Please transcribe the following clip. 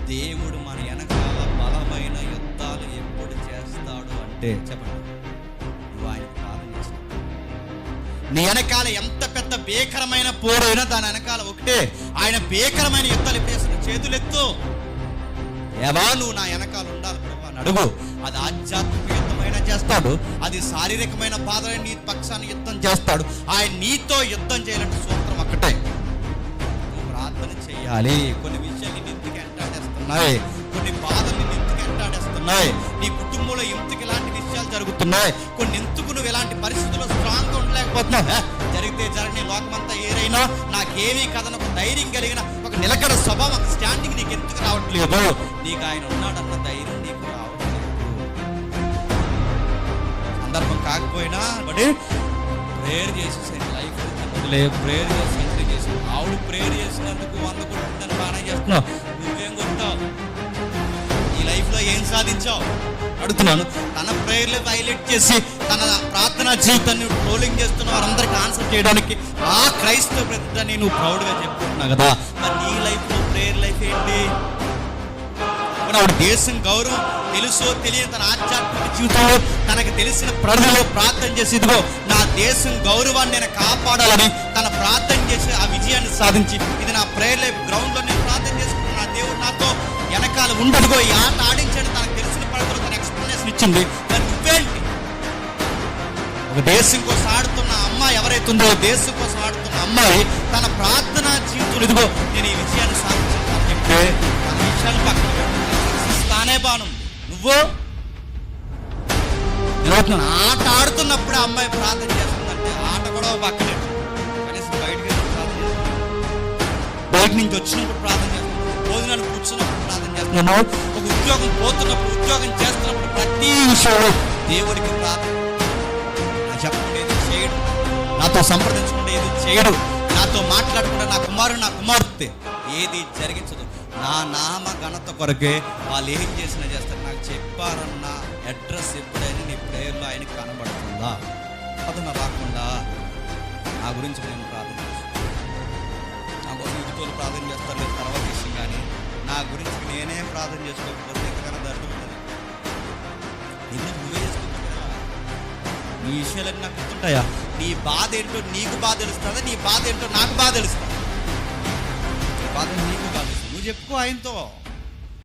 దేవుడు మన వెనకాల బలమైన యుద్ధాలు ఎప్పుడు చేస్తాడు అంటే చెప్పండి, నువ్వు ఆయన ప్రార్థన చేస్తావు. నీ వెనకాల ఎంత పెద్ద భీకరమైన పోరైనా దాని వెనకాల ఒకటే, ఆయన భీకరమైన యుద్ధాలు ఎప్పుడు చేస్తాడు? చేతులెత్తు, ఏవా నువ్వు నా వెనకాల ఉండాలి ప్రభా అని అడుగు. అది ఆధ్యాత్మిక యుద్ధమైనా చేస్తాడు, అది శారీరకమైన బాధలైన నీ పక్షాన్ని యుద్ధం చేస్తాడు. ఆయన నీతో యుద్ధం చేయాలంటే సూత్రం ఒక్కటే, నువ్వు ప్రార్థన చేయాలి. కొన్ని విషయాలు నిన్ను ఎందుకు ఎంటాడేస్తున్నాయి, కొన్ని బాధలు నిన్ను ఎందుకు ఎంటాడేస్తున్నాయి, నీ కుటుంబంలో ఎందుకు ఇలాంటి విషయాలు జరుగుతున్నాయి, కొన్ని ఎందుకు నువ్వు ఇలాంటి పరిస్థితుల్లో స్ట్రాంగ్గా ఉండలేకపోతున్నావు. జరిగితే జరగని లోకమంతా ఏరైనా నాకేమీ కథనకు ధైర్యం కలిగిన ఒక నిలకడ స్వభావం, ఒక స్టాండింగ్ నీకు ఎందుకు రావట్లేదు? నీకు ఆయన ఉన్నాడన్న ధైర్యం నీకు రావట్లేదు. సందర్భం కాకపోయినా బట్ ప్రేయర్ చేసేసాను, లైఫ్ ప్రేయర్ చేసి ఆవిడ ప్రేయర్ చేసినందుకు 100 కొట్టిందని బాగానే చేస్తున్నావు. నువ్వేం కొట్టావు? ఈ లైఫ్లో ఏం సాధించావు అడుగుతున్నాను. తన ప్రేయర్లు హైలైట్ చేసి తన ప్రార్థనా జీవితాన్ని ట్రోలింగ్ చేస్తున్న వారందరికీ ఆన్సర్ చేయడానికి ఆ క్రైస్తవ ప్రతిని నువ్వు ప్రౌడ్గా చెప్పుకుంటున్నావు కదా. మరి నీ లైఫ్లో ప్రేయర్ లైఫ్ ఏంటి? ఆవిడ దేశం గౌరవం తెలుసో తెలియని తన ఆధ్యాత్మిక జీవితంలో తనకు తెలిసిన ప్రజల్లో ప్రార్థన చేసి, ఇదిగో నా దేశం గౌరవాన్ని నేను కాపాడాలని తన ప్రార్థన చేసి ఆ విజయాన్ని సాధించి, ఇది నా ప్రేయర్ లైఫ్ గ్రౌండ్లో నేను ప్రార్థన చేసుకున్నాను, నా దేవుడు నాతో వెనకాల ఉండదుగో ఈ ఆట ఆడించాడు, తనకు తెలిసిన ప్రజలు తన ఎక్స్ప్లెనేషన్ ఇచ్చింది. మరి నువ్వేంటి? ఒక దేశం కోసం ఆడుతున్న అమ్మాయి ఎవరైతే ఉందో, దేశం కోసం ఆడుతున్న అమ్మాయి తన ప్రార్థనా జీవితంలో ఇదిగో నేను ఈ విజయాన్ని సాధించాను చెప్తే తన విషయాన్ని పక్కన తానే బాను. నువ్వు నేను ఆట ఆడుతున్నప్పుడు ఆ అమ్మాయి ప్రార్థన చేస్తుందంటే ఆట కూడా పక్కనే, కనీసం బయటకి ప్రార్థన చేస్తున్నావు, బయట నుంచి వచ్చినప్పుడు ప్రార్థన చేస్తున్నావు, భోజనాలు కూర్చున్నప్పుడు ప్రార్థన చేస్తున్నావు, ఒక ఉద్యోగం పోతున్నప్పుడు, ఉద్యోగం చేస్తున్నప్పుడు ప్రతి విషయంలో దేవుడికి ప్రార్థన. నా చెప్పకుండా ఏది చేయడు, నాతో సంప్రదించకుండా ఏది చేయడు, నాతో మాట్లాడకుండా నా కుమారుడు నా కుమార్తె ఏది జరిగించదు. నా నామ ఘనత కొరకే వాళ్ళు ఏం చేసినా చేస్తారు. నాకు చెప్పారన్న అడ్రస్ ఎప్పుడైనా నీ ప్రేయర్లో ఆయనకి కనబడుతుందా? అతను రాకుండా నా గురించి నేను ప్రార్థన చేస్తాను, నా కోసం ఇంటితో ప్రార్థన చేస్తాను లేదు తర్వాత విషయం. కానీ నా గురించి నేనే ప్రార్థన చేసుకోకపోతే ఎంతకన్నా దర్డు ఉంటుంది. నిన్ను నువ్వే చేసుకుంటా, నీ విషయాలన్నీ నాకు గుర్తుంటాయా? నీ బాధ ఏంటో నీకు బాధ తెలుస్తుందా, నీ బాధ ఏంటో నాకు బాధ తెలుస్తుంది. బాధ నీకు బాధ నువ్వు చెప్పుకో ఆయనతో.